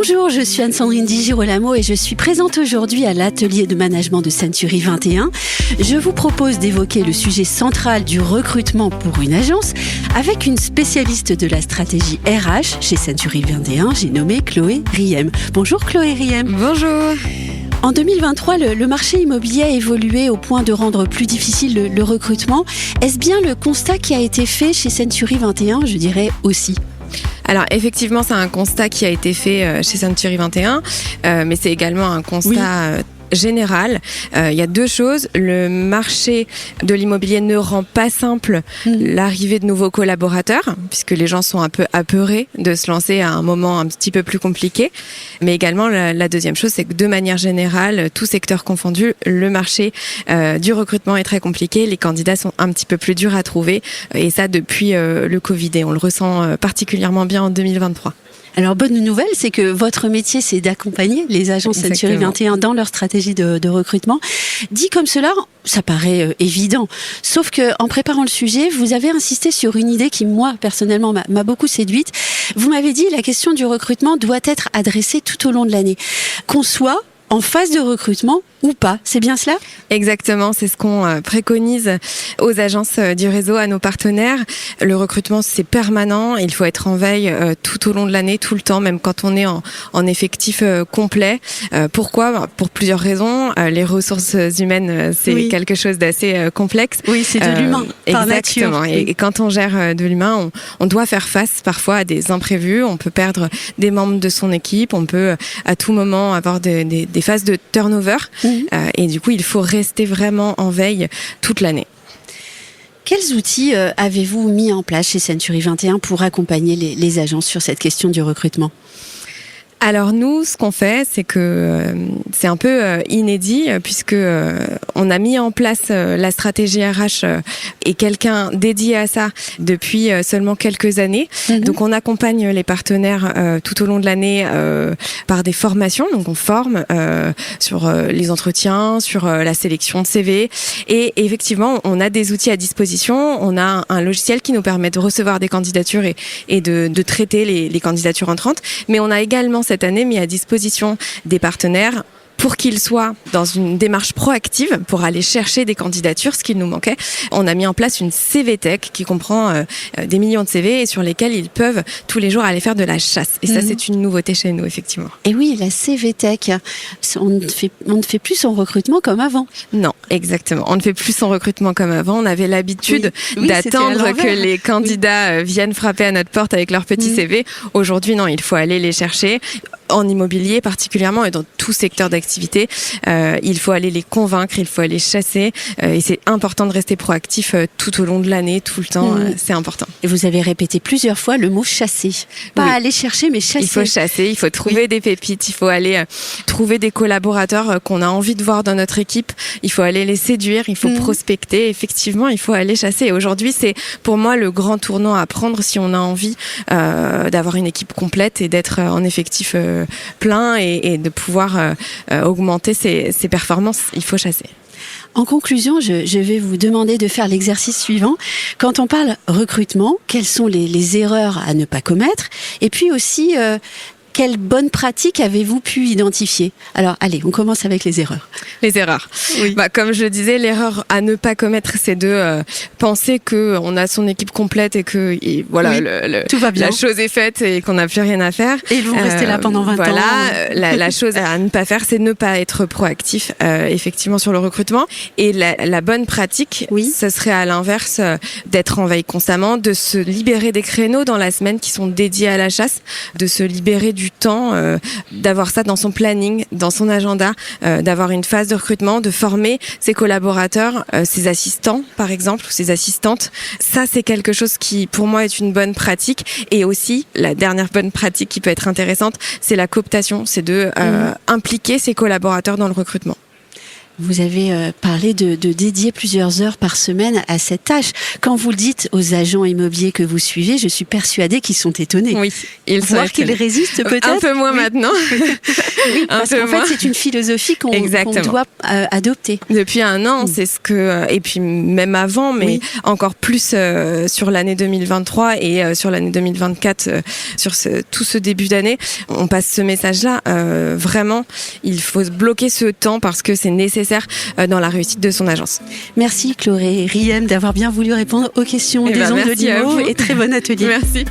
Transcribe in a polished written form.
Bonjour, je suis Anne-Sandrine Di Girolamo et je suis présente aujourd'hui à l'atelier de management de Century 21. Je vous propose d'évoquer le sujet central du recrutement pour une agence avec une spécialiste de la stratégie RH chez Century 21, j'ai nommé Chloé Riem. Bonjour Chloé Riem. Bonjour. En 2023, le marché immobilier a évolué au point de rendre plus difficile le recrutement. Est-ce bien le constat qui a été fait chez Century 21, je dirais aussi ? Alors effectivement, c'est un constat qui a été fait chez Century 21, mais c'est également un constat général. Il y a deux choses. Le marché de l'immobilier ne rend pas simple l'arrivée de nouveaux collaborateurs, puisque les gens sont un peu apeurés de se lancer à un moment un petit peu plus compliqué. Mais également, la deuxième chose, c'est que de manière générale, tout secteur confondu, le marché du recrutement est très compliqué. Les candidats sont un petit peu plus durs à trouver, et ça depuis le Covid. Et on le ressent particulièrement bien en 2023. Alors, bonne nouvelle, c'est que votre métier, c'est d'accompagner les agences Century 21 dans leur stratégie de recrutement. Dit comme cela, ça paraît évident. Sauf que, en préparant le sujet, vous avez insisté sur une idée qui, moi, personnellement, m'a beaucoup séduite. Vous m'avez dit, la question du recrutement doit être adressée tout au long de l'année. Qu'on soit en phase de recrutement ou pas, c'est bien cela ? Exactement, c'est ce qu'on préconise aux agences du réseau, à nos partenaires. Le recrutement, c'est permanent, il faut être en veille tout au long de l'année, tout le temps, même quand on est en effectif complet. Pourquoi ? Pour plusieurs raisons. Les ressources humaines, c'est quelque chose d'assez complexe. Oui, c'est de l'humain, par nature. Exactement, et quand on gère de l'humain, on doit faire face parfois à des imprévus, on peut perdre des membres de son équipe, on peut à tout moment avoir des phases de turnover. Et du coup, il faut rester vraiment en veille toute l'année. Quels outils avez-vous mis en place chez Century 21 pour accompagner les agences sur cette question du recrutement ? Alors nous, ce qu'on fait, c'est que c'est un peu inédit puisque on a mis en place la stratégie RH et quelqu'un dédié à ça depuis seulement quelques années. Donc on accompagne les partenaires tout au long de l'année par des formations. Donc on forme sur les entretiens, sur la sélection de CV, et effectivement on a des outils à disposition. On a un logiciel qui nous permet de recevoir des candidatures et de traiter les candidatures entrantes. Mais on a également cette année mis à disposition des partenaires pour qu'ils soient dans une démarche proactive pour aller chercher des candidatures, ce qu'il nous manquait. On a mis en place une CV Tech qui comprend des millions de CV et sur lesquels ils peuvent tous les jours aller faire de la chasse. Et ça, c'est une nouveauté chez nous, effectivement. Et oui, la CV Tech, on ne fait plus son recrutement comme avant. Non, exactement. On ne fait plus son recrutement comme avant. On avait l'habitude d'attendre que les candidats viennent frapper à notre porte avec leur petit CV. Aujourd'hui, non, il faut aller les chercher. En immobilier particulièrement et dans tout secteur d'activité, il faut aller les convaincre, il faut aller chasser et c'est important de rester proactif tout au long de l'année, tout le temps, c'est important. Et vous avez répété plusieurs fois le mot chasser. Pas aller chercher, mais chasser. Il faut chasser, il faut trouver des pépites, il faut aller trouver des collaborateurs qu'on a envie de voir dans notre équipe, il faut aller les séduire, il faut prospecter, effectivement, il faut aller chasser. Et aujourd'hui, c'est pour moi le grand tournant à prendre si on a envie d'avoir une équipe complète et d'être en effectif plein et de pouvoir augmenter ses performances, il faut chasser. En conclusion, je vais vous demander de faire l'exercice suivant. Quand on parle recrutement, quelles sont les erreurs à ne pas commettre ? Et puis aussi, quelles bonnes pratiques avez-vous pu identifier ? Alors, allez, on commence avec les erreurs. Les erreurs. Oui. Comme je le disais, l'erreur à ne pas commettre, c'est de penser qu'on a son équipe complète et que tout va bien. La chose est faite et qu'on n'a plus rien à faire. Et vous restez là pendant 20 ans. La chose à ne pas faire, c'est ne pas être proactif, effectivement, sur le recrutement. Et la bonne pratique, ce serait à l'inverse d'être en veille constamment, de se libérer des créneaux dans la semaine qui sont dédiés à la chasse, de se libérer du temps, d'avoir ça dans son planning, dans son agenda, d'avoir une phase de recrutement, de former ses collaborateurs, ses assistants par exemple, ou ses assistantes. Ça, c'est quelque chose qui pour moi est une bonne pratique. Et aussi, la dernière bonne pratique qui peut être intéressante, c'est la cooptation, c'est de impliquer ses collaborateurs dans le recrutement. Vous avez parlé de dédier plusieurs heures par semaine à cette tâche. Quand vous le dites aux agents immobiliers que vous suivez, je suis persuadée qu'ils sont étonnés. Oui, ils sont voir qu'ils résistent peut-être. Un peu moins maintenant. Oui, parce qu'en fait, c'est une philosophie qu'on doit adopter. Depuis un an, c'est ce que... Et puis même avant, mais encore plus sur l'année 2023 et sur l'année 2024, sur tout ce début d'année, on passe ce message-là. Vraiment, il faut se bloquer ce temps parce que c'est nécessaire dans la réussite de son agence. Merci Chloé et Riem d'avoir bien voulu répondre aux questions des ondes de l'IMO et très bon atelier. Merci.